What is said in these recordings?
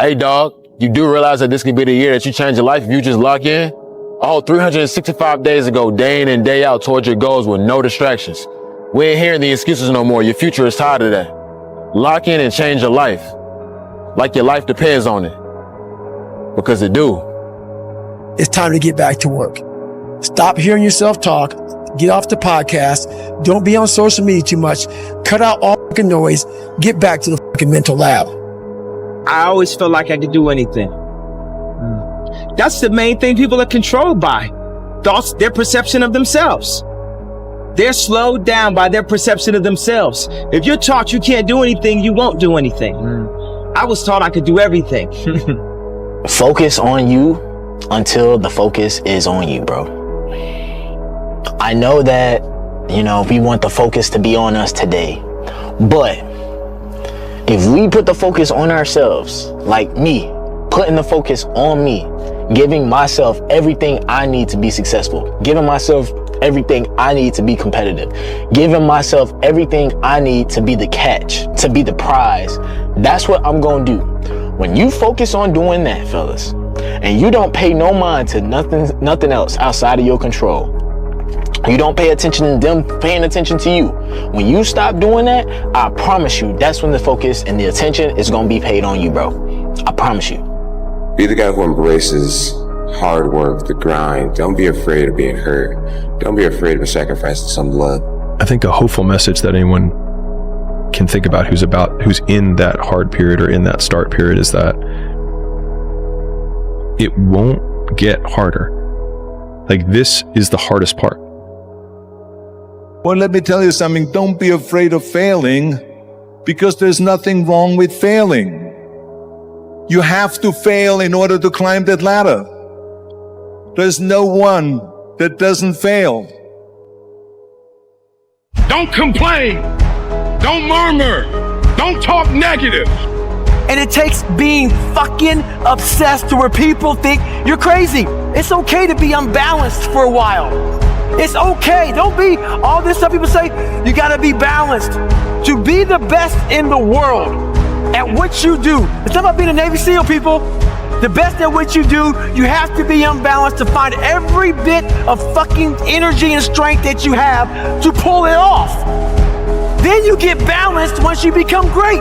Hey, dog, you do realize that this could be the year that you change your life if you just lock in? Oh, 365 days ago, day in and day out towards your goals with no distractions. We ain't hearing the excuses no more. Your future is tired of that. Lock in and change your life. Like your life depends on it. Because it do. It's time to get back to work. Stop hearing yourself talk. Get off the podcast. Don't be on social media too much. Cut out all fucking noise. Get back to the fucking mental lab. I always felt like I could do anything. That's the main thing people are controlled by. Thoughts, their perception of themselves. They're slowed down by their perception of themselves. If you're taught you can't do anything, you won't do anything. I was taught I could do everything. Focus on you until the focus is on you, bro. I know that, we want the focus to be on us today, but if we put the focus on ourselves, like me, putting the focus on me, giving myself everything I need to be successful, giving myself everything I need to be competitive, giving myself everything I need to be the catch, to be the prize, that's what I'm gonna do. When you focus on doing that, fellas, and you don't pay no mind to nothing else outside of your control, you don't pay attention to them paying attention to you. When you stop doing that, I promise you, that's when the focus and the attention is going to be paid on you, bro. I promise you. Be the guy who embraces hard work, the grind. Don't be afraid of being hurt. Don't be afraid of sacrificing some blood. I think a hopeful message that anyone can think about who's in that hard period or in that start period is that it won't get harder. Like, this is the hardest part. Well, let me tell you something. Don't be afraid of failing, because there's nothing wrong with failing. You have to fail in order to climb that ladder. There's no one that doesn't fail. Don't complain. Don't murmur. Don't talk negative. And it takes being fucking obsessed to where people think you're crazy. It's okay to be unbalanced for a while. It's okay. Don't be all this stuff people say. You got to be balanced. To be the best in the world at what you do. It's not about being a Navy SEAL, people. The best at what you do, you have to be unbalanced to find every bit of fucking energy and strength that you have to pull it off. Then you get balanced once you become great.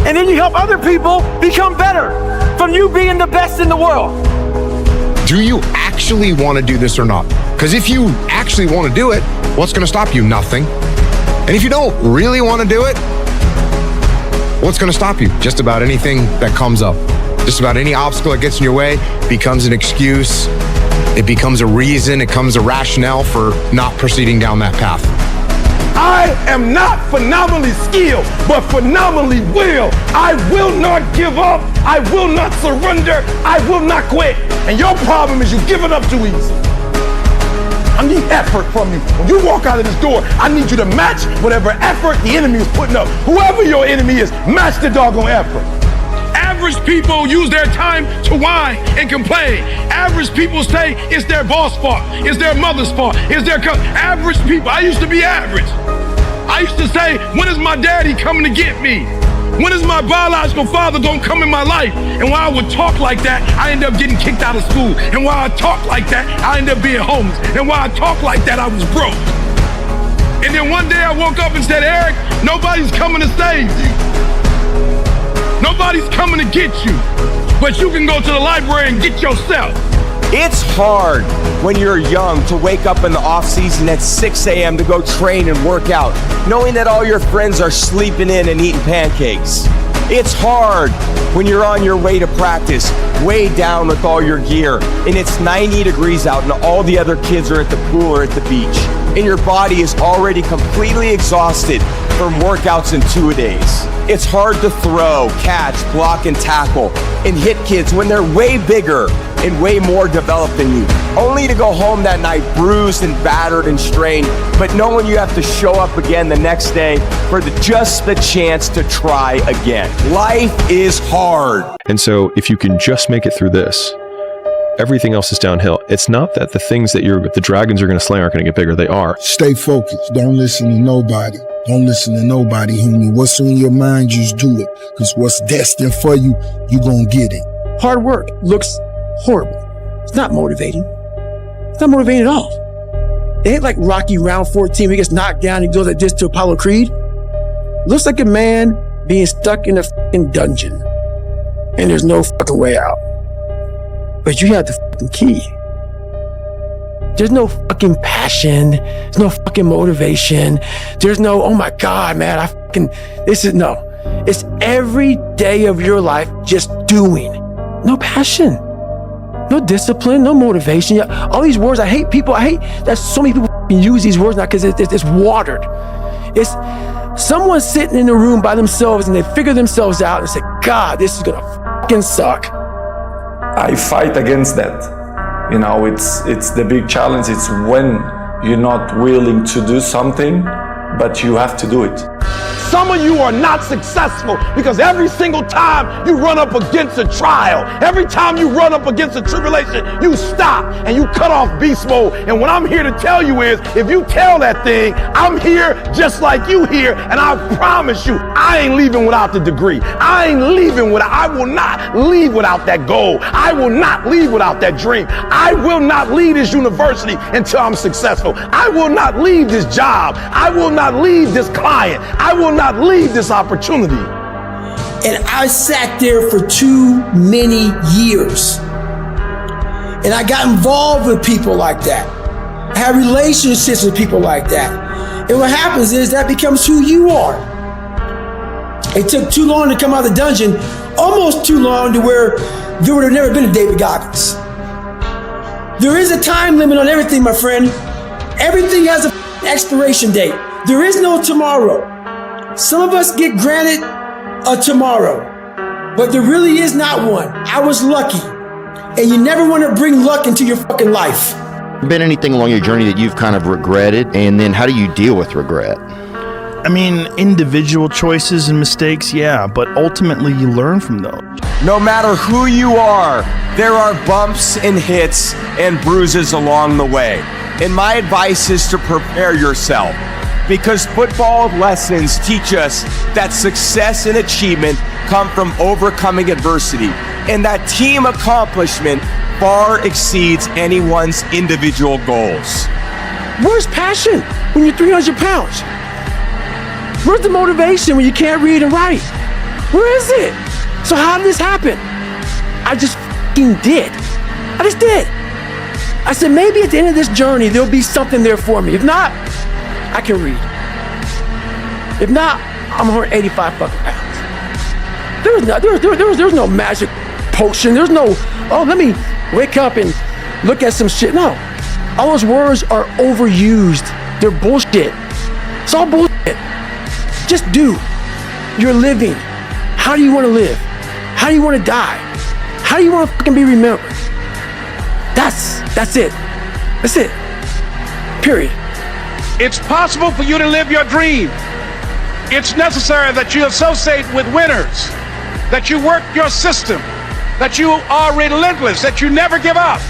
And then you help other people become better from you being the best in the world. Do you actually want to do this or not? Because if you actually want to do it, what's going to stop you? Nothing. And if you don't really want to do it, what's going to stop you? Just about anything that comes up. Just about any obstacle that gets in your way becomes an excuse. It becomes a reason. It becomes a rationale for not proceeding down that path. I am not phenomenally skilled, but phenomenally willed. I will not give up. I will not surrender. I will not quit. And your problem is you give it up too easy. I need effort from you. When you walk out of this door, I need you to match whatever effort the enemy is putting up. Whoever your enemy is, match the doggone effort. Average people use their time to whine and complain. Average people say it's their boss' fault, it's their mother's fault, it's their average people. I used to be average. I used to say, when is my daddy coming to get me? When is my biological father gonna come in my life? And while I would talk like that, I ended up getting kicked out of school. And while I talked like that, I ended up being homeless. And while I talked like that, I was broke. And then one day I woke up and said, Eric, nobody's coming to save you. Nobody's coming to get you, but you can go to the library and get yourself. It's hard when you're young to wake up in the off season at 6 a.m. to go train and work out, knowing that all your friends are sleeping in and eating pancakes. It's hard when you're on your way to practice, way down with all your gear, and it's 90 degrees out and all the other kids are at the pool or at the beach, and your body is already completely exhausted from workouts in 2-a-days. It's hard to throw, catch, block, and tackle, and hit kids when they're way bigger and way more developed than you, only to go home that night bruised and battered and strained, but knowing you have to show up again the next day for just the chance to try again. Life is hard. And so if you can just make it through this, everything else is downhill. It's not that the things that the dragons are going to slay aren't going to get bigger. They are. Stay focused. Don't listen to nobody. Don't listen to nobody, homie. What's on your mind, just do it. Because what's destined for you, you gonna get it. Hard work looks horrible. It's not motivating. It's not motivating at all. It ain't like Rocky round 14 where he gets knocked down and he goes like this to Apollo Creed. Looks like a man being stuck in a fucking dungeon and there's no fucking way out. But you have the fucking key. There's no fucking passion. There's no fucking motivation. There's no, oh my God, man, no. It's every day of your life just doing. No passion, no discipline, no motivation. All these words, I hate that so many people use these words now because it's watered. It's someone sitting in a room by themselves and they figure themselves out and say, God, this is gonna fucking suck. I fight against that. You know, it's the big challenge. It's when you're not willing to do something, but you have to do it. Some of you are not successful because every single time you run up against a trial, every time you run up against a tribulation, you stop and you cut off beast mode. And what I'm here to tell you is, if you tell that thing, I'm here just like you here, and I promise you, I ain't leaving without the degree. I will not leave without that goal. I will not leave without that dream. I will not leave this university until I'm successful. I will not leave this job. I will not leave this client. I will not leave this opportunity. And I sat there for too many years. And I got involved with people like that. I had relationships with people like that. And what happens is that becomes who you are. It took too long to come out of the dungeon, almost too long to where there would have never been a David Goggins. There is a time limit on everything, my friend. Everything has an expiration date. There is no tomorrow. Some of us get granted a tomorrow, but there really is not one. I was lucky. And you never want to bring luck into your fucking life. Been anything along your journey that you've kind of regretted? And then how do you deal with regret? I mean, individual choices and mistakes, yeah, but ultimately you learn from those. No matter who you are, there are bumps and hits and bruises along the way. And my advice is to prepare yourself, because football lessons teach us that success and achievement come from overcoming adversity, and that team accomplishment far exceeds anyone's individual goals. Where's passion when you're 300 pounds? Where's the motivation when you can't read and write? Where is it? So how did this happen? I just fucking did. I just did. I said, maybe at the end of this journey, there'll be something there for me. If not, I can read. If not, I'm 185 fucking pounds. There's no magic potion. There's no, oh, let me wake up and look at some shit. No. All those words are overused. They're bullshit. It's all bullshit. Just do. You're living. How do you want to live? How do you want to die? How do you want to fucking be remembered? That's it. That's it. Period. It's possible for you to live your dream. It's necessary that you associate with winners, that you work your system, that you are relentless, that you never give up.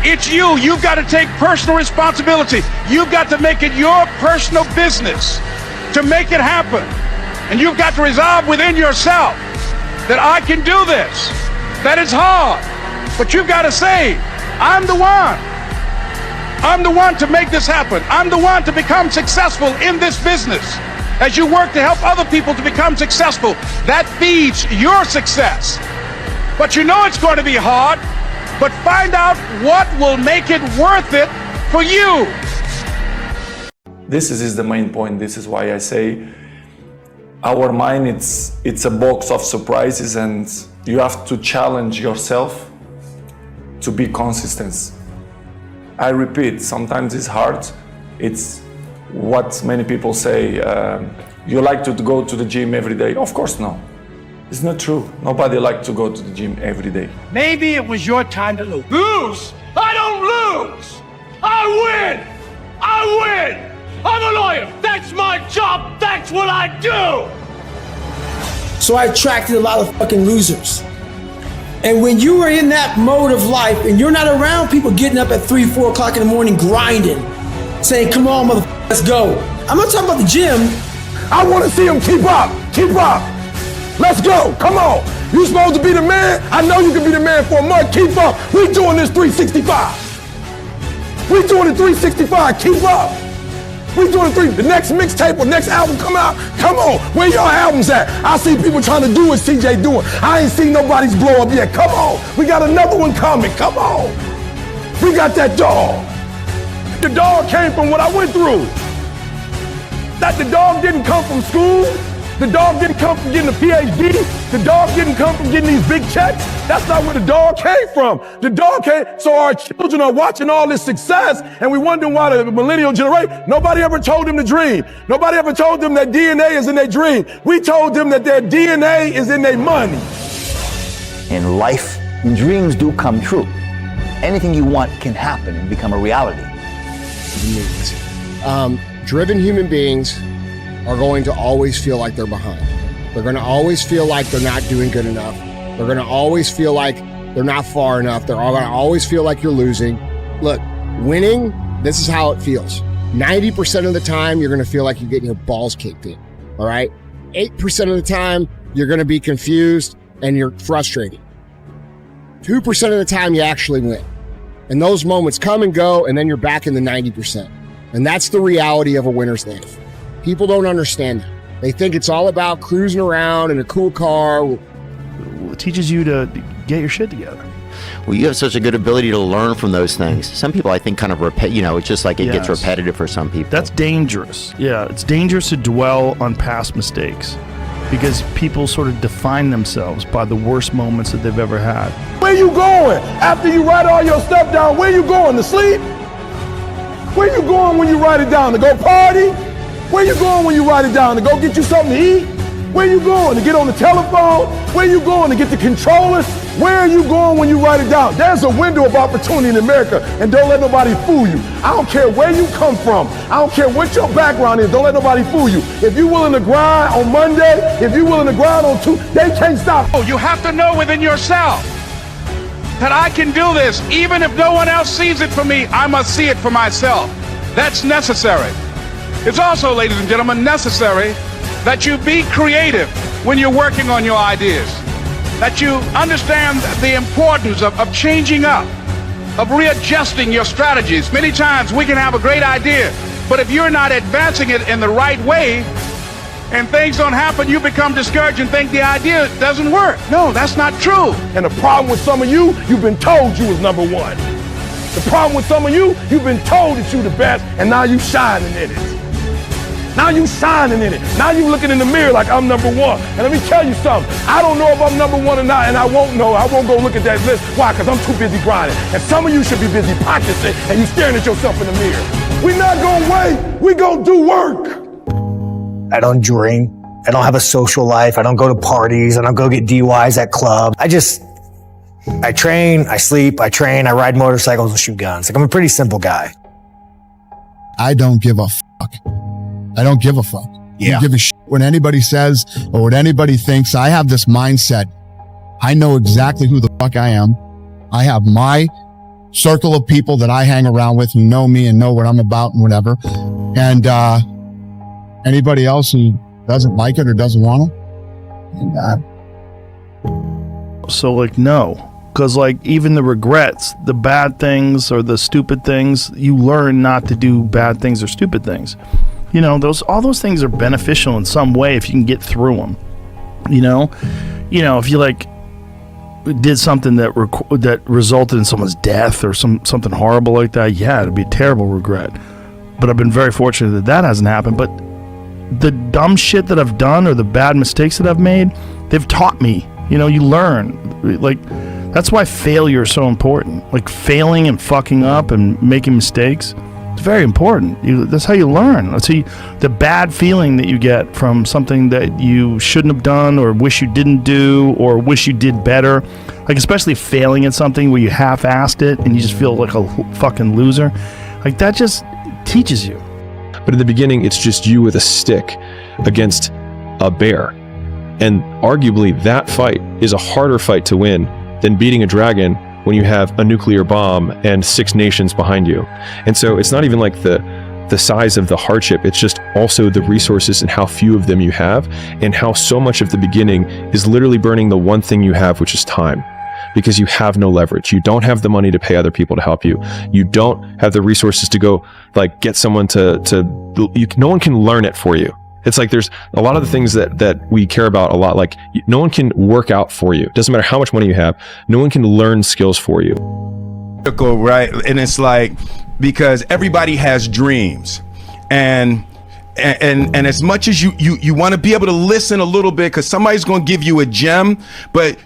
It's you. You've got to take personal responsibility. You've got to make it your personal business to make it happen. And you've got to resolve within yourself that I can do this, that it's hard, but you've got to say, I'm the one. I'm the one to make this happen. I'm the one to become successful in this business. As you work to help other people to become successful, that feeds your success. But you know it's going to be hard, but find out what will make it worth it for you. This is the main point. This is why I say our mind, it's a box of surprises, and you have to challenge yourself to be consistent. I repeat, sometimes it's hard. It's what many people say, you like to go to the gym every day. Of course, no. It's not true. Nobody likes to go to the gym every day. Maybe it was your time to lose. Lose? I don't lose! I win! I win! I'm a lawyer. That's my job. That's what I do. So I attracted a lot of fucking losers. And when you are in that mode of life and you're not around people getting up at 3, 4 o'clock in the morning grinding, saying, come on, motherfucker, let's go. I'm not talking about the gym. I want to see him keep up. Let's go, come on. You supposed to be the man? I know you can be the man for a month. Keep up. We doing this 365. We doing it 365. Keep up. We doing the next mixtape or next album come out. Come on, where your albums at? I see people trying to do what CJ doing. I ain't seen nobody's blow up yet. Come on, we got another one coming. Come on. We got that dog. The dog came from what I went through. That the dog didn't come from school. The dog didn't come from getting a PhD. The dog didn't come from getting these big checks. That's not where the dog came from. The dog came, so our children are watching all this success and we wondering why the millennial generation, nobody ever told them to dream. Nobody ever told them that DNA is in their dream. We told them that their DNA is in their money. In life, dreams do come true. Anything you want can happen and become a reality. Driven human beings are going to always feel like they're behind. They're going to always feel like they're not doing good enough. They're going to always feel like they're not far enough. They're going to always feel like you're losing. Look, winning, this is how it feels. 90% of the time, you're going to feel like you're getting your balls kicked in, all right? 8% of the time, you're going to be confused and you're frustrated. 2% of the time, you actually win. And those moments come and go, and then you're back in the 90%. And that's the reality of a winner's life. People don't understand that. They think it's all about cruising around in a cool car. It teaches you to get your shit together. Well, you have such a good ability to learn from those things. Some people, I think, kind of it's just like it gets repetitive for some people. That's dangerous. Yeah, it's dangerous to dwell on past mistakes because people sort of define themselves by the worst moments that they've ever had. Where you going? After you write all your stuff down, where you going? To sleep? Where you going when you write it down? To go party? Where you going when you write it down? To go get you something to eat? Where you going? To get on the telephone? Where you going? To get the controllers? Where are you going when you write it down? There's a window of opportunity in America, and don't let nobody fool you. I don't care where you come from. I don't care what your background is. Don't let nobody fool you. If you're willing to grind on Monday, if you're willing to grind on Tuesday, they can't stop. Oh, you have to know within yourself that I can do this. Even if no one else sees it for me, I must see it for myself. That's necessary. It's also, ladies and gentlemen, necessary that you be creative when you're working on your ideas, that you understand the importance of changing up, of readjusting your strategies. Many times we can have a great idea, but if you're not advancing it in the right way and things don't happen, you become discouraged and think the idea doesn't work. No, that's not true. And the problem with some of you, you've been told you was number one. The problem with some of you, you've been told that you're the best, and now you shining in it. Now you shining in it. Now you looking in the mirror like I'm number one. And let me tell you something. I don't know if I'm number one or not, and I won't know. I won't go look at that list. Why? Because I'm too busy grinding. And some of you should be busy practicing, and you staring at yourself in the mirror. We're not gonna wait. We gonna do work. I don't drink. I don't have a social life. I don't go to parties. I don't go get DUIs at clubs. I train, I sleep, I train, I ride motorcycles and shoot guns. Like, I'm a pretty simple guy. I don't give a fuck. I don't give a fuck. I don't give a shit what anybody says or what anybody thinks. I have this mindset. I know exactly who the fuck I am. I have my circle of people that I hang around with who know me and know what I'm about and whatever. And anybody else who doesn't like it or doesn't want it, So like, no. Because like even the regrets, the bad things or the stupid things, you learn not to do bad things or stupid things. You know, all those things are beneficial in some way if you can get through them. You know, if you like did something that resulted in someone's death or something horrible like that, yeah, it'd be a terrible regret. But I've been very fortunate that hasn't happened. But the dumb shit that I've done or the bad mistakes that I've made, they've taught me. You know, you learn. Like, that's why failure is so important. Like, failing and fucking up and making mistakes, it's very important. That's how you learn. That's the bad feeling that you get from something that you shouldn't have done or wish you didn't do or wish you did better. Like, especially failing at something where you half-assed it and you just feel like a fucking loser. Like, that just teaches you. But in the beginning, it's just you with a stick against a bear. And arguably that fight is a harder fight to win than beating a dragon when you have a nuclear bomb and 6 nations behind you. And so it's not even like the size of the hardship, it's just also the resources and how few of them you have, and how so much of the beginning is literally burning the one thing you have, which is time. Because you have no leverage. You don't have the money to pay other people to help you. You don't have the resources to go like get someone no one can learn it for you. It's like there's a lot of the things that we care about a lot. Like no one can work out for you. Doesn't matter how much money you have. No one can learn skills for you. Right, and it's like, because everybody has dreams, and as much as you want to be able to listen a little bit, because somebody's going to give you a gem, but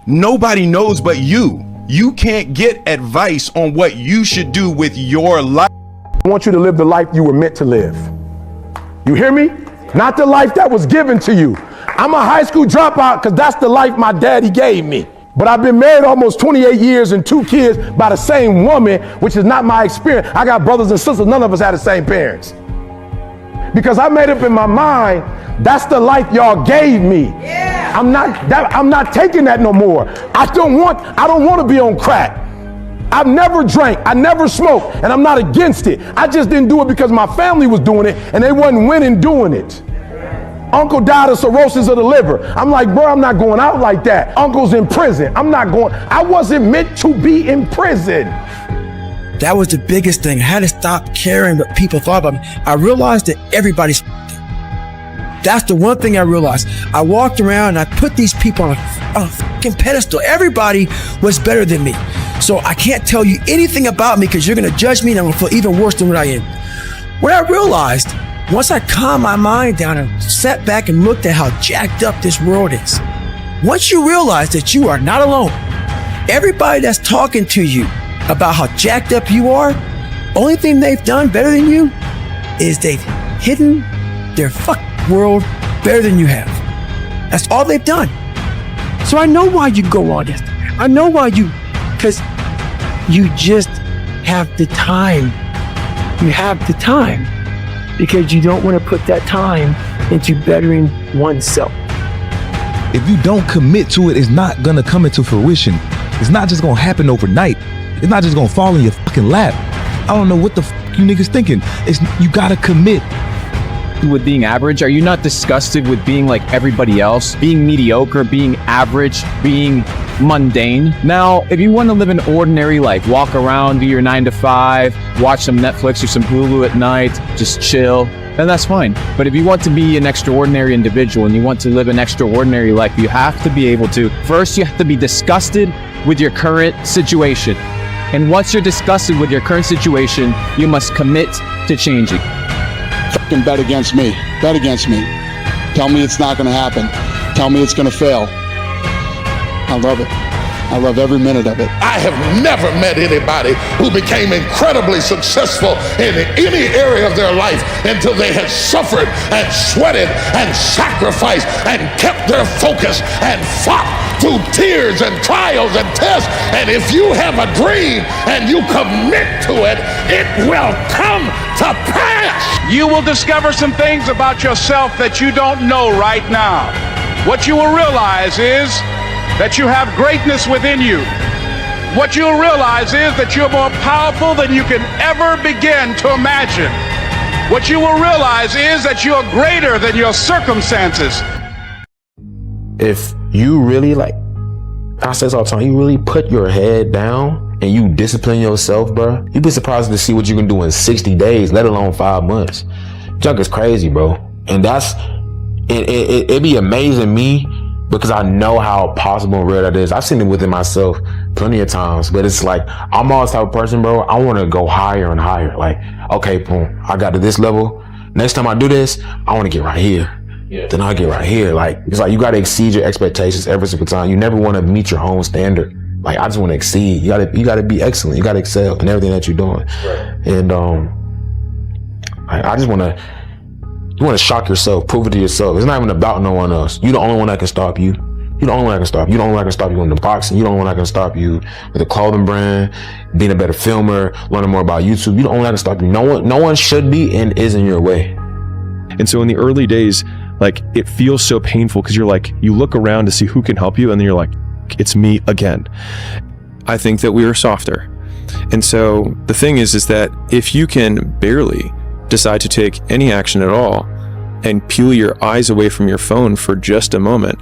nobody knows but you can't get advice on what you should do with your life. I want you to live the life you were meant to live. You hear me? Not the life that was given to you. I'm a high school dropout because that's the life my daddy gave me. But I've been married almost 28 years and 2 kids by the same woman, which is not my experience. I got brothers and sisters, none of us had the same parents. Because I made up in my mind, that's the life y'all gave me. Yeah. I'm not taking that no more. I don't want to be on crack. I've never drank, I never smoked, and I'm not against it. I just didn't do it because my family was doing it and they wasn't winning doing it. Uncle died of cirrhosis of the liver. I'm like, bro, I'm not going out like that. Uncle's in prison. I wasn't meant to be in prison. That was the biggest thing. I had to stop caring what people thought about me. I realized that everybody's That's the one thing I realized. I walked around and I put these people on a fucking pedestal. Everybody was better than me. So I can't tell you anything about me because you're going to judge me and I'm going to feel even worse than what I am. What I realized, once I calmed my mind down and sat back and looked at how jacked up this world is, once you realize that you are not alone, everybody that's talking to you about how jacked up you are, only thing they've done better than you is they've hidden their fucking world better than you have. That's all they've done. So I know why you go on this. I know why because you just have the time. You have the time because you don't want to put that time into bettering oneself. If you don't commit to it, it's not gonna come into fruition. It's not just gonna happen overnight. It's not just gonna fall in your fucking lap. I don't know what the fuck you niggas thinking. You gotta commit. With being average, are you not disgusted with being like everybody else, being mediocre, being average, being mundane? Now, if you want to live an ordinary life, walk around, do your 9 to 5, watch some Netflix or some Hulu at night, just chill, then that's fine. But if you want to be an extraordinary individual and you want to live an extraordinary life, you have to be able to, first you have to be disgusted with your current situation. And once you're disgusted with your current situation, you must commit to changing. Fucking bet against me. Bet against me. Tell me it's not gonna happen. Tell me it's gonna fail. I love it. I love every minute of it. I have never met anybody who became incredibly successful in any area of their life until they had suffered and sweated and sacrificed and kept their focus and fought through tears and trials and tests. And if you have a dream and you commit to it, it will come to pass. You will discover some things about yourself that you don't know right now. What you will realize is that you have greatness within you. What you'll realize is that you're more powerful than you can ever begin to imagine. What you will realize is that you're greater than your circumstances. If you really, I say this all the time, you really put your head down and you discipline yourself, bro, you'd be surprised to see what you can do in 60 days, let alone 5 months. Junk is crazy, bro. And it'd be amazing me because I know how possible and real that is. I've seen it within myself plenty of times, but it's like, I'm always the type of person, bro, I want to go higher and higher. Like, okay, boom, I got to this level. Next time I do this, I want to get right here. Yeah. Then I'll get right here. Like, it's like you got to exceed your expectations every single time. You never want to meet your own standard. Like, I just want to exceed. You got to be excellent. You got to excel in everything that you're doing. Right. And I just want to, you want to shock yourself, prove it to yourself. It's not even about no one else. You're the only one that can stop you. You're the only one that can stop you. You're the only one that can stop you in the boxing. You're the only one that can stop you with a clothing brand, being a better filmer, learning more about YouTube. You're the only one that can stop you. No one should be and is in your way. And so in the early days, like, it feels so painful because you're like, you look around to see who can help you, and then you're like, it's me again. I think that we are softer. And so the thing is that if you can barely decide to take any action at all and peel your eyes away from your phone for just a moment,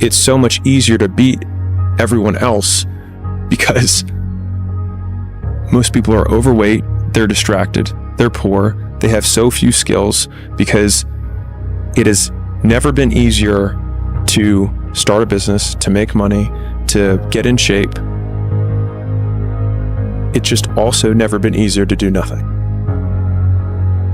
it's so much easier to beat everyone else, because most people are overweight, they're distracted, they're poor, they have so few skills, because it has never been easier to start a business, to make money, to get in shape. It's just also never been easier to do nothing.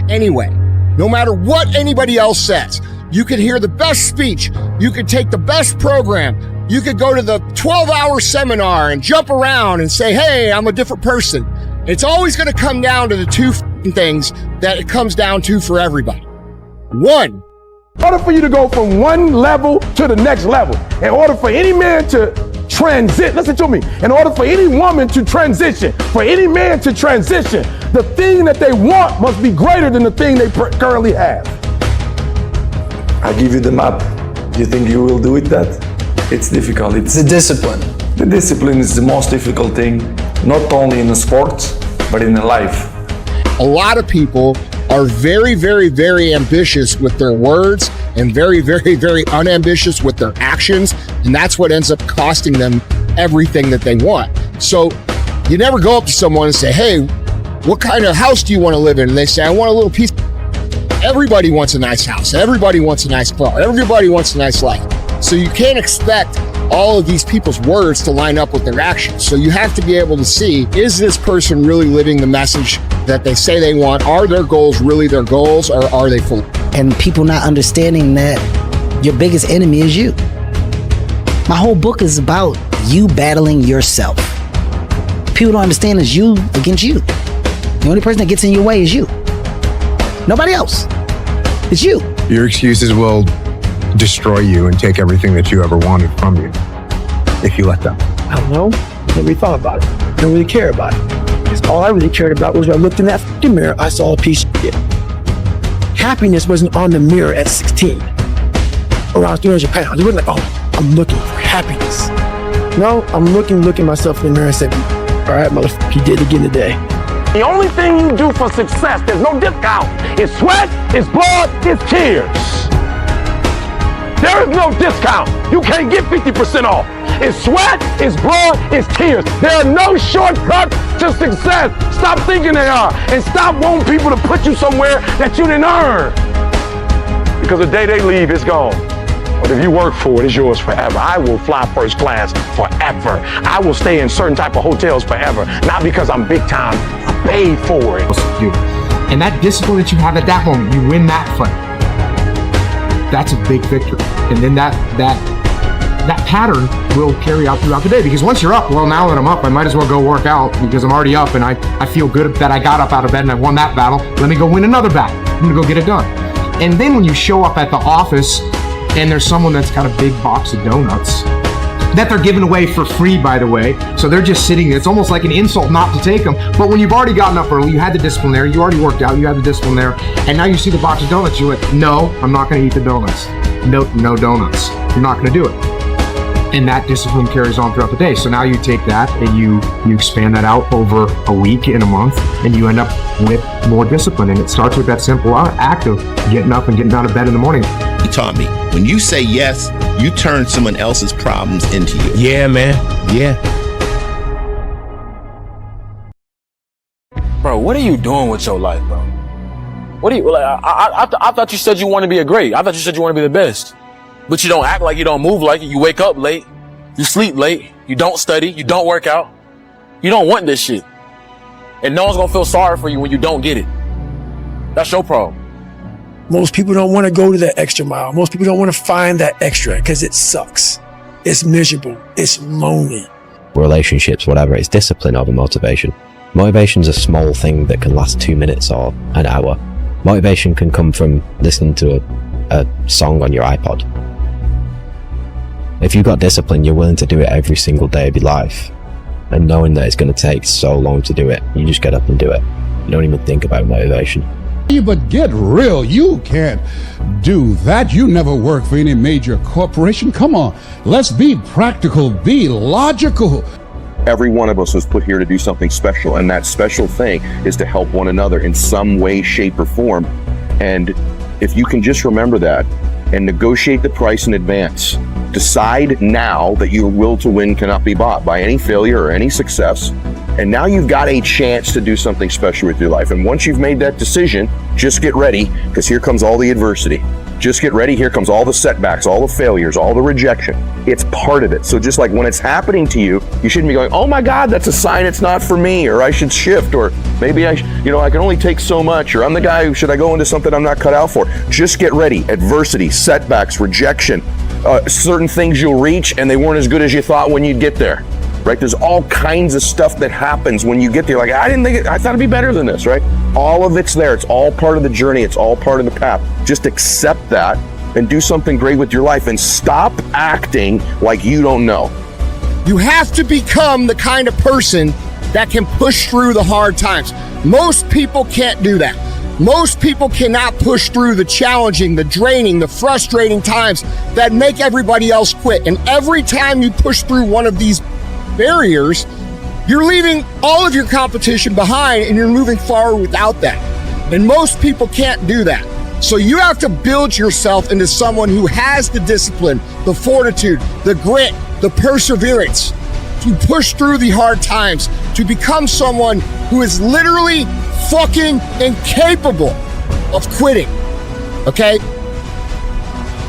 Anyway, no matter what anybody else says, you could hear the best speech, you could take the best program, you could go to the 12-hour seminar and jump around and say, hey, I'm a different person. It's always going to come down to the two things that it comes down to for everybody. One, in order for you to go from one level to the next level, in order for any man to transit, listen to me, in order for any woman to transition, for any man to transition, the thing that they want must be greater than the thing they currently have. I give you the map. Do you think you will do it that? It's difficult. It's the discipline. The discipline is the most difficult thing, not only in the sports, but in the life. A lot of people are very, very, very ambitious with their words and very, very, very unambitious with their actions. And that's what ends up costing them everything that they want. So you never go up to someone and say, hey, what kind of house do you want to live in? And they say, I want a little piece. Everybody wants a nice house. Everybody wants a nice car. Everybody wants a nice life. So you can't expect all of these people's words to line up with their actions. So you have to be able to see, is this person really living the message that they say they want? Are their goals really their goals, or are they full? And people not understanding that your biggest enemy is you. My whole book is about you battling yourself. People don't understand it's you against you. The only person that gets in your way is you. Nobody else. It's you. Your excuses will destroy you and take everything that you ever wanted from you if you let them. I don't know. Never really thought about it. Don't really care about it. Because all I really cared about was when I looked in that f***ing mirror, I saw a piece of shit. Happiness wasn't on the mirror at 16. Or I was 300 pounds. It wasn't like, oh, I'm looking for happiness. No, I'm looking myself in the mirror and saying, all right, motherfucker, you did it again today. The only thing you do for success, there's no discount. It's sweat, it's blood, it's tears. There is no discount. You can't get 50% off. It's sweat, it's blood, it's tears. There are no shortcuts to success. Stop thinking they are, and stop wanting people to put you somewhere that you didn't earn. Because the day they leave, it's gone. But if you work for it, it's yours forever. I will fly first class forever. I will stay in certain type of hotels forever. Not because I'm big time, I paid for it. And that discipline that you have at that moment, you win that fight. That's a big victory. And then that pattern will carry out throughout the day. Because once you're up, well, now that I'm up, I might as well go work out because I'm already up and I feel good that I got up out of bed and I won that battle. Let me go win another battle. I'm gonna go get it done. And then when you show up at the office and there's someone that's got a big box of donuts that they're giving away for free, by the way. So they're just sitting there. It's almost like an insult not to take them. But when you've already gotten up early, you had the discipline there, you already worked out, you had the discipline there, and now you see the box of donuts, you're like, no, I'm not gonna eat the donuts. No donuts. You're not gonna do it. And that discipline carries on throughout the day. So now you take that and you expand that out over a week and a month, and you end up with more discipline. And it starts with that simple act of getting up and getting out of bed in the morning. He taught me, when you say yes, you turn someone else's problems into you. Yeah, man. Yeah. Bro, what are you doing with your life, bro? What do you, like, I thought you said you want to be a great. I thought you said you want to be the best. But you don't act like you don't move like it. You wake up late. You sleep late. You don't study. You don't work out. You don't want this shit. And no one's going to feel sorry for you when you don't get it. That's your problem. Most people don't want to go to that extra mile. Most people don't want to find that extra because it sucks. It's miserable. It's lonely. Relationships, whatever, it's discipline over motivation. Motivation's a small thing that can last 2 minutes or an hour. Motivation can come from listening to a song on your iPod. If you've got discipline, you're willing to do it every single day of your life. And knowing that it's going to take so long to do it, you just get up and do it. You don't even think about motivation. But get real. You can't do that. You never worked for any major corporation. Come on, let's be practical, be logical. Every one of us was put here to do something special, and that special thing is to help one another in some way, shape, or form. And if you can just remember that and negotiate the price in advance, decide now that your will to win cannot be bought by any failure or any success. And now you've got a chance to do something special with your life. And once you've made that decision, just get ready, because here comes all the adversity. Just get ready. Here comes all the setbacks, all the failures, all the rejection. It's part of it. So just like when it's happening to you, you shouldn't be going, oh my God, that's a sign it's not for me, or I should shift, or maybe I can only take so much, or I'm the guy who should I go into something I'm not cut out for. Just get ready. Adversity, setbacks, rejection, certain things you'll reach and they weren't as good as you thought when you'd get there. Right? There's all kinds of stuff that happens when you get there. Like, I thought it'd be better than this, right? All of it's there. It's all part of the journey. It's all part of the path. Just accept that and do something great with your life and stop acting like you don't know. You have to become the kind of person that can push through the hard times. Most people can't do that. Most people cannot push through the challenging, the draining, the frustrating times that make everybody else quit. And every time you push through one of these barriers, you're leaving all of your competition behind and you're moving forward without that. And most people can't do that. So you have to build yourself into someone who has the discipline, the fortitude, the grit, the perseverance to push through the hard times, to become someone who is literally fucking incapable of quitting. Okay?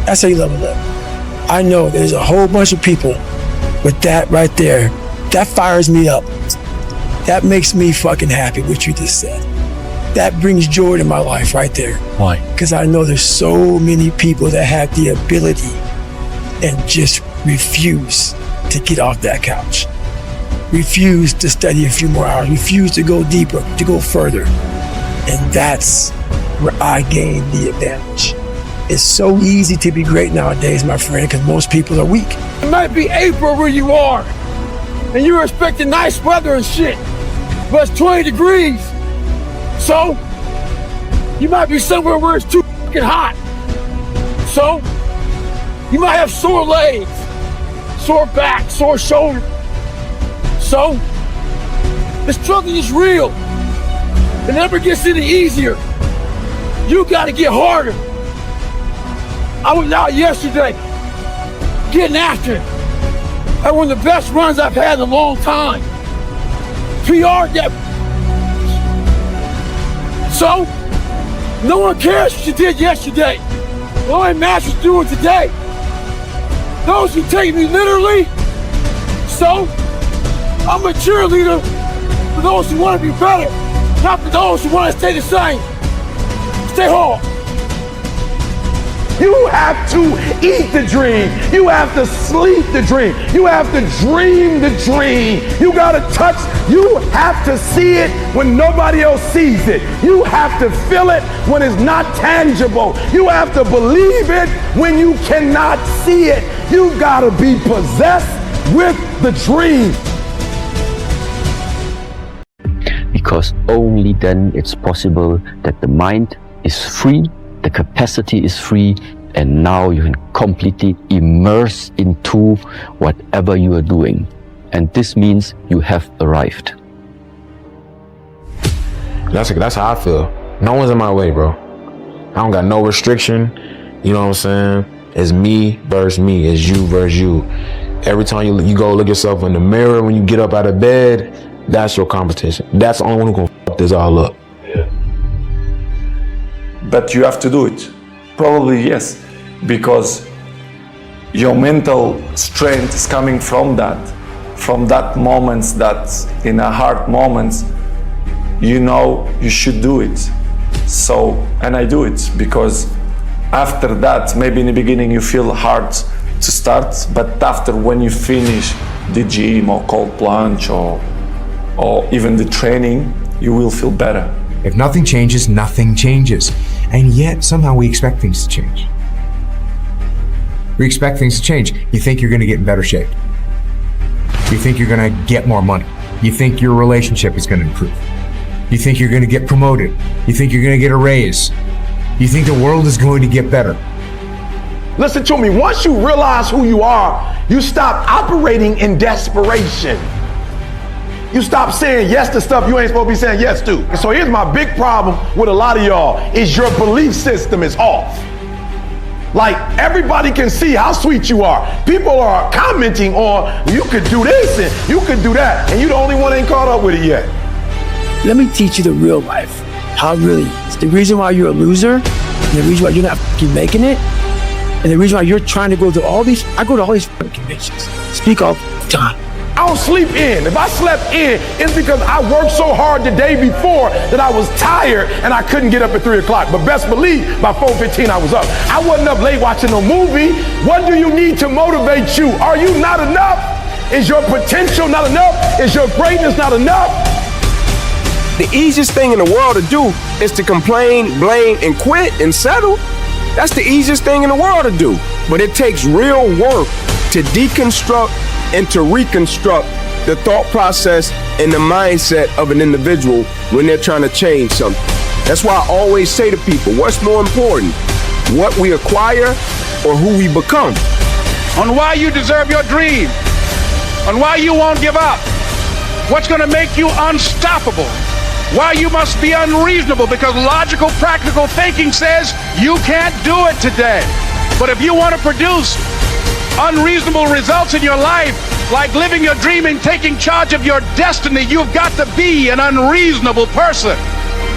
That's how you level up. I know there's a whole bunch of people with that right there, that fires me up. That makes me fucking happy, what you just said. That brings joy to my life right there. Why? Because I know there's so many people that have the ability and just refuse to get off that couch. Refuse to study a few more hours. Refuse to go deeper, to go further. And that's where I gain the advantage. It's so easy to be great nowadays, my friend, because most people are weak. It might be April where you are, and you're expecting nice weather and shit, but it's 20 degrees. So, you might be somewhere where it's too fucking hot. So, you might have sore legs, sore back, sore shoulder. So, the struggle is real. It never gets any easier. You gotta get harder. I was out yesterday, getting after it. That one of the best runs I've had in a long time. PR that. So, no one cares what you did yesterday. It only matters what you're doing today. Those who take me literally. So, I'm a cheerleader for those who want to be better, not for those who want to stay the same. Stay hard. You have to eat the dream. You have to sleep the dream. You have to dream the dream. You gotta touch, you have to see it when nobody else sees it. You have to feel it when it's not tangible. You have to believe it when you cannot see it. You gotta be possessed with the dream. Because only then it's possible that the mind is free, the capacity is free, and now you can completely immerse into whatever you are doing. And this means you have arrived. That's how I feel. No one's in my way, bro. I don't got no restriction. You know what I'm saying? It's me versus me. It's you versus you. Every time you go look yourself in the mirror when you get up out of bed, that's your competition. That's the only one who can fuck this all up. But you have to do it. Probably yes, because your mental strength is coming from that moments, that in a hard moments, you know you should do it. So, and I do it because after that, maybe in the beginning you feel hard to start, but after when you finish the gym or cold plunge or even the training, you will feel better. If nothing changes, nothing changes. And yet, somehow we expect things to change. We expect things to change. You think you're gonna get in better shape. You think you're gonna get more money. You think your relationship is gonna improve. You think you're going to get promoted. You think you're going to get a raise. You think the world is going to get better. Listen to me. Once you realize who you are, you stop operating in desperation. You stop saying yes to stuff you ain't supposed to be saying yes to. And so here's my big problem with a lot of y'all is your belief system is off. Like, everybody can see how sweet you are. People are commenting on, you could do this and you could do that, and you the only one ain't caught up with it yet. Let me teach you the real life, how it really is. The reason why you're a loser, and the reason why you're not fucking making it, and the reason why you're trying to go to all these, I go to all these fucking conventions, speak all the time. I don't sleep in. If I slept in, it's because I worked so hard the day before that I was tired and I couldn't get up at 3 o'clock. But best believe, by 4:15 I was up. I wasn't up late watching no movie. What do you need to motivate you? Are you not enough? Is your potential not enough? Is your greatness not enough? The easiest thing in the world to do is to complain, blame, and quit and settle. That's the easiest thing in the world to do. But it takes real work to deconstruct and to reconstruct the thought process and the mindset of an individual when they're trying to change something. That's why I always say to people, what's more important, what we acquire or who we become? On why you deserve your dream, on why you won't give up, what's going to make you unstoppable, why you must be unreasonable, because logical, practical thinking says you can't do it today. But if you want to produce unreasonable results in your life, like living your dream and taking charge of your destiny, you've got to be an unreasonable person.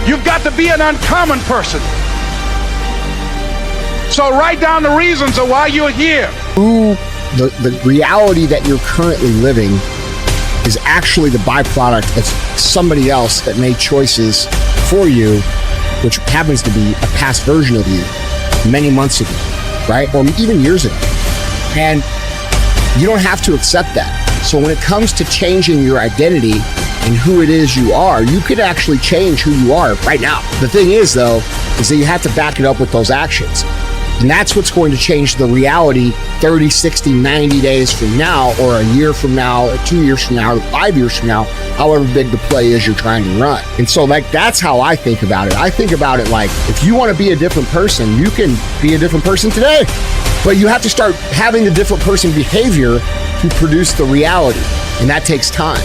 You've got to be an uncommon person. So write down the reasons of why you're here. The reality that you're currently living is actually the byproduct of somebody else that made choices for you, which happens to be a past version of you many months ago, right? Or even years ago. And you don't have to accept that. So when it comes to changing your identity and who it is you are, you could actually change who you are right now. The thing is, though, is that you have to back it up with those actions. And that's what's going to change the reality 30, 60, 90 days from now, or a year from now, or 2 years from now, or 5 years from now, however big the play is you're trying to run. And so that's how I think about it. I think about it like, if you want to be a different person, you can be a different person today. But you have to start having the different person behavior to produce the reality. And that takes time.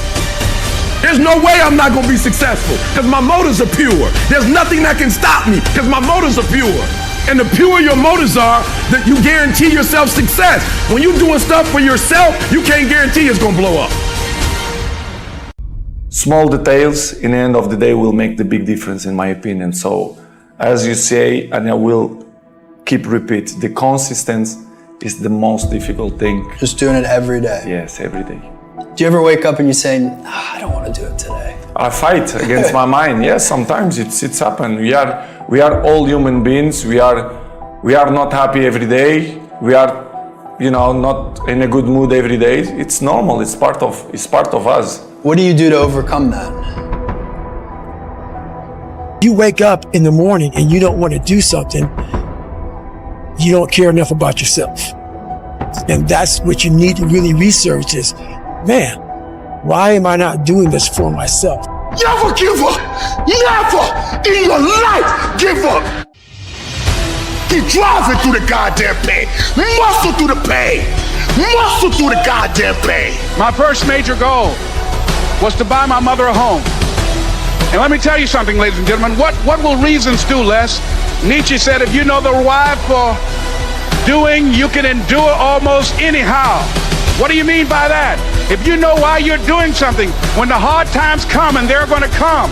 There's no way I'm not going to be successful because my motives are pure. There's nothing that can stop me because my motives are pure. And the purer your motives are, that you guarantee yourself success. When you're doing stuff for yourself, you can't guarantee it's going to blow up. Small details in the end of the day will make the big difference, in my opinion. So, as you say, and I will keep repeat, the consistency is the most difficult thing. Just doing it every day. Yes, every day. Do you ever wake up and you say, I don't want to do it today? I fight against my mind. Yes, sometimes it's happened. We are all human beings. We are not happy every day. We are, not in a good mood every day. It's normal. It's part of us. What do you do to overcome that? You wake up in the morning and you don't want to do something. You don't care enough about yourself. And that's what you need to really research is, man, why am I not doing this for myself? Never give up. Never in your life give up. Keep driving through the goddamn pain. Muscle through the pain. Muscle through the goddamn pain. My first major goal was to buy my mother a home. And let me tell you something, ladies and gentlemen, what will reasons do, Les? Nietzsche said, if you know the why for doing, you can endure almost anyhow. What do you mean by that? If you know why you're doing something, when the hard times come, and they're going to come,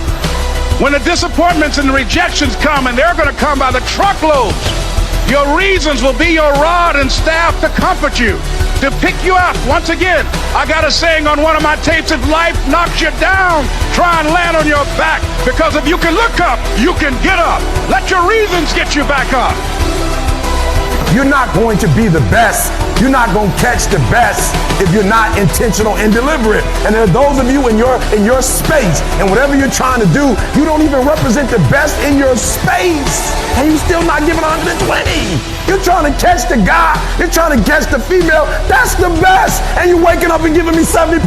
when the disappointments and the rejections come, and they're going to come by the truckloads, your reasons will be your rod and staff to comfort you, to pick you up. Once again, I got a saying on one of my tapes, if life knocks you down, try and land on your back, because if you can look up, you can get up. Let your reasons get you back up. You're not going to be the best. You're not going to catch the best if you're not intentional and deliberate. And there are those of you in your space, and whatever you're trying to do, you don't even represent the best in your space, and you're still not giving 120. You're trying to catch the guy. You're trying to catch the female. That's the best. And you're waking up and giving me 70%.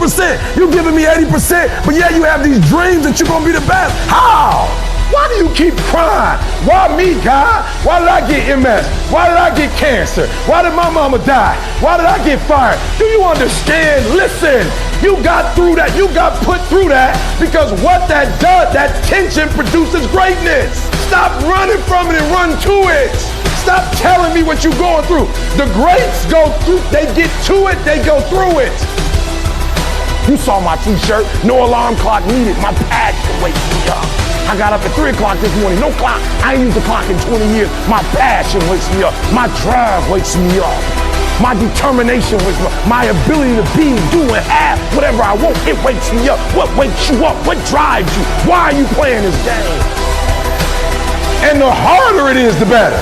You're giving me 80%. But yeah, you have these dreams that you're going to be the best. How? Why do you keep crying? Why me, God? Why did I get MS? Why did I get cancer? Why did my mama die? Why did I get fired? Do you understand? Listen, you got through that. You got put through that because what that does, that tension produces greatness. Stop running from it and run to it. Stop telling me what you're going through. The greats go through, they get to it, they go through it. You saw my t-shirt, no alarm clock needed. My passion wakes me up. I got up at 3 o'clock this morning, no clock. I ain't used a clock in 20 years. My passion wakes me up. My drive wakes me up. My determination wakes me up. My ability to be, do, and have whatever I want, it wakes me up. What wakes you up? What drives you? Why are you playing this game? And the harder it is, the better.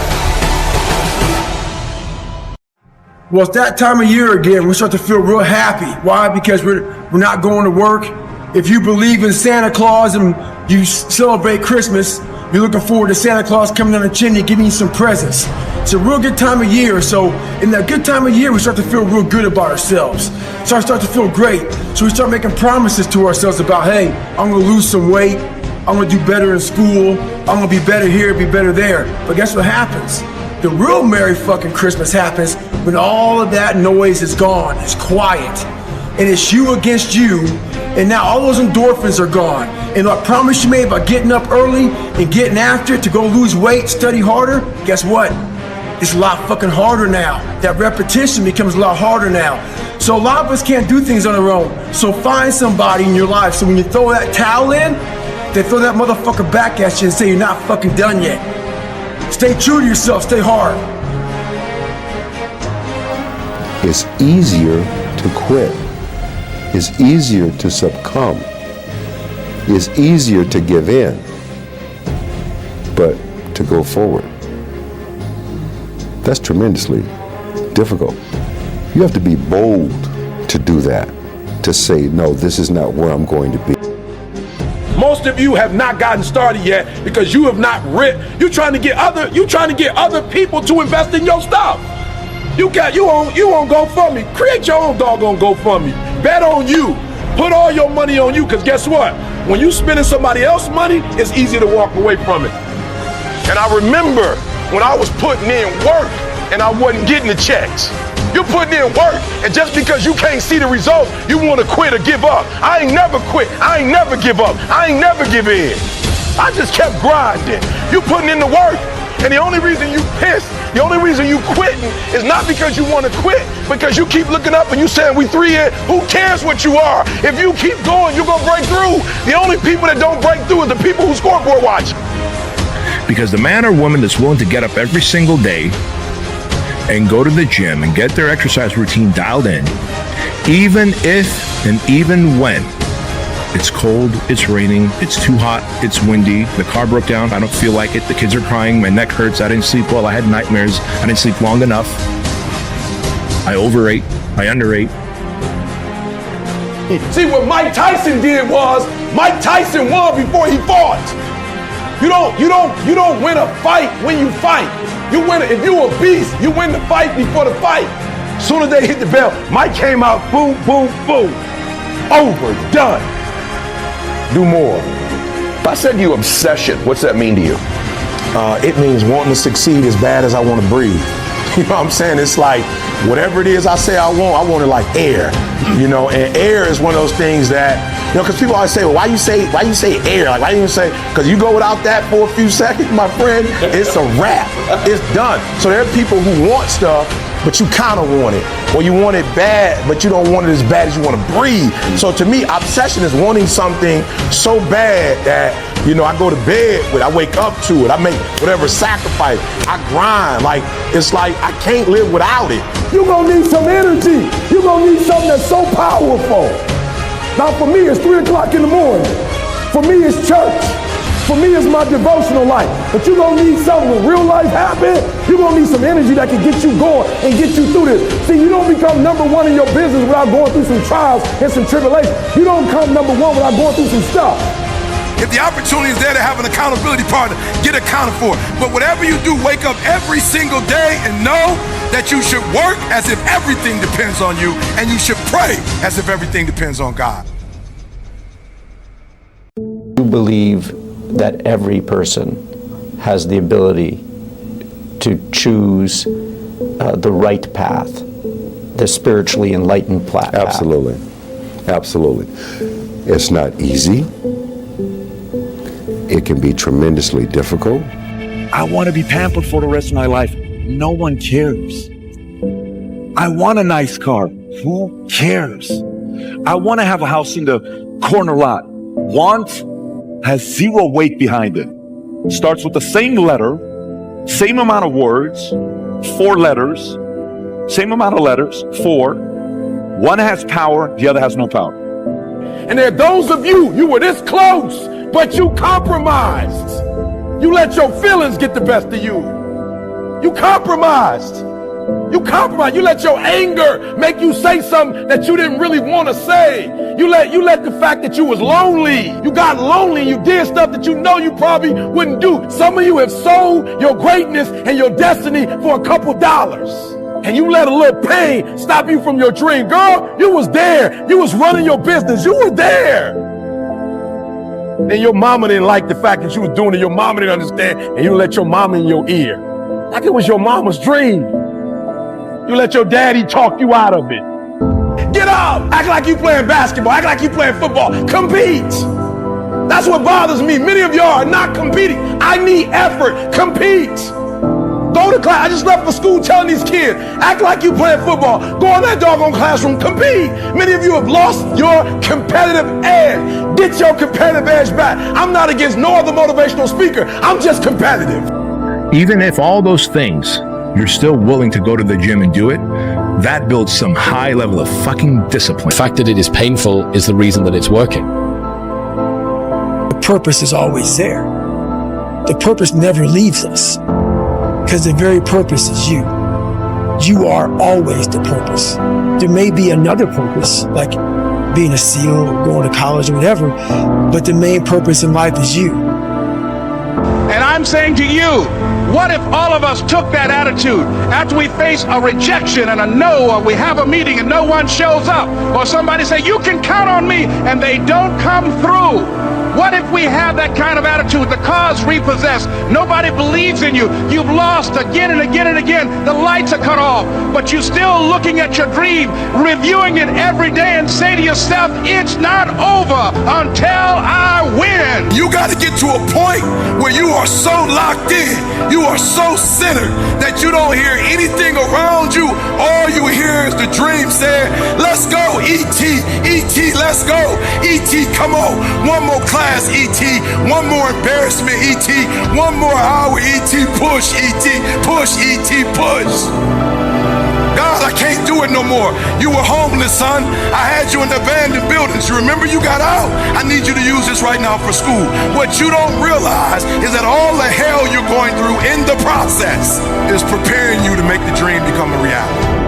Well, it's that time of year again. We start to feel real happy. Why? Because we're not going to work. If you believe in Santa Claus and you celebrate Christmas, you're looking forward to Santa Claus coming down the chimney giving you some presents. It's a real good time of year. So in that good time of year, we start to feel real good about ourselves. So I start to feel great. So we start making promises to ourselves about, hey, I'm going to lose some weight. I'm going to do better in school. I'm going to be better here, be better there. But guess what happens? The real Merry fucking Christmas happens when all of that noise is gone. It's quiet. And it's you against you. And now all those endorphins are gone. And that promise you made about getting up early and getting after it to go lose weight, study harder, guess what? It's a lot fucking harder now. That repetition becomes a lot harder now. So a lot of us can't do things on our own. So find somebody in your life. So when you throw that towel in, they throw that motherfucker back at you and say you're not fucking done yet. Stay true to yourself, stay hard. It's easier to quit. It's easier to succumb. It's easier to give in, but to go forward, that's tremendously difficult. You have to be bold to do that, to say, no, this is not where I'm going to be. Most of you have not gotten started yet because you have not you're trying to get other people to invest in your stuff. You on GoFundMe. Create your own doggone GoFundMe. Bet on you. Put all your money on you, because guess what? When you spending somebody else's money, it's easy to walk away from it. And I remember when I was putting in work and I wasn't getting the checks. You're putting in work, and just because you can't see the results, you want to quit or give up. I ain't never quit. I ain't never give up. I ain't never give in. I just kept grinding. You putting in the work, and the only reason you pissed, the only reason you quitting is not because you want to quit, because you keep looking up and you saying we 3 in. Who cares what you are? If you keep going, you're gonna break through. The only people that don't break through are the people who scoreboard watch. Because the man or woman that's willing to get up every single day and go to the gym and get their exercise routine dialed in, even if and even when it's cold, it's raining, it's too hot, it's windy, the car broke down, I don't feel like it, the kids are crying, my neck hurts, I didn't sleep well, I had nightmares, I didn't sleep long enough, I overate, I underate. See, what Mike Tyson did was, Mike Tyson won before he fought. You don't win a fight when you fight. You win it. If you a beast, you win the fight before the fight. As soon as they hit the bell, Mike came out, boom, boom, boom. Over, done. Do more. If I said to you obsession, what's that mean to you? It means wanting to succeed as bad as I want to breathe. You know what I'm saying? It's like, whatever it is I say I want it like air. You know, and air is one of those things that, you know, because people always say, well, why you say air? Like, why do you say, because you go without that for a few seconds, my friend, it's a wrap. It's done. So there are people who want stuff, but you kind of want it. Or you want it bad, but you don't want it as bad as you want to breathe. So to me, obsession is wanting something so bad that, you know, I go to bed with, I wake up to it, I make whatever sacrifice, I grind. Like, it's like I can't live without it. You're gonna need some energy. You're gonna need something that's so powerful. Now for me, it's 3 o'clock in the morning. For me, it's church. For me, it's my devotional life. But you're going to need something when real life happens. You're going to need some energy that can get you going and get you through this. See, you don't become number one in your business without going through some trials and some tribulations. You don't come number one without going through some stuff. If the opportunity is there to have an accountability partner, get accounted for. But whatever you do, wake up every single day and know that you should work as if everything depends on you, and you should pray as if everything depends on God. You believe that every person has the ability to choose the right path, the spiritually enlightened path. Absolutely. Absolutely. It's not easy. It can be tremendously difficult. I want to be pampered for the rest of my life. No one cares. I want a nice car. Who cares? I want to have a house in the corner lot. Want has zero weight behind it. Starts with the same letter, same amount of words, 4 letters, same amount of letters, 4. One has power, the other has no power. And there are those of you were this close, but you compromised. You let your feelings get the best of you. You compromised. You compromised. You let your anger make you say something that you didn't really want to say. You let the fact that you was lonely. You got lonely. You did stuff that you know you probably wouldn't do. Some of you have sold your greatness and your destiny for a couple dollars. And you let a little pain stop you from your dream. Girl, you was there. You was running your business. You were there. And your mama didn't like the fact that you was doing it. Your mama didn't understand. And you let your mama in your ear. Like it was your mama's dream. You let your daddy talk you out of it. Get up. Act like you playing basketball. Act like you playing football. Compete. That's what bothers me. Many of y'all are not competing. I need effort. Compete. Go to class. I just left for school telling these kids, act like you playing football. Go in that doggone classroom. Compete. Many of you have lost your competitive edge. Get your competitive edge back. I'm not against no other motivational speaker. I'm just competitive. Even if all those things, you're still willing to go to the gym and do it, that builds some high level of fucking discipline. The fact that it is painful is the reason that it's working. The purpose is always there. The purpose never leaves us. Because the very purpose is you. You are always the purpose. There may be another purpose, like being a SEAL or going to college or whatever, but the main purpose in life is you. And I'm saying to you, what if all of us took that attitude after we face a rejection and a no, or we have a meeting and no one shows up, or somebody say, you can count on me, and they don't come through? What if we have that kind of attitude? The car's repossessed. Nobody believes in you. You've lost again and again and again. The lights are cut off, but you're still looking at your dream, reviewing it every day, and say to yourself, it's not over until I win. You got to get to a point where you are so locked in, you are so centered that you don't hear anything around you. All you hear is the dream saying, let's go, E.T., E.T., let's go, E.T., come on, one more class, E.T., one more embarrassment, E.T., one more hour, E.T., push, E.T., push, E.T., push. God, I can't do it no more. You were homeless, son. I had you in abandoned buildings. You remember you got out? I need you to use this right now for school. What you don't realize is that all the hell you're going through in the process is preparing you to make the dream become a reality.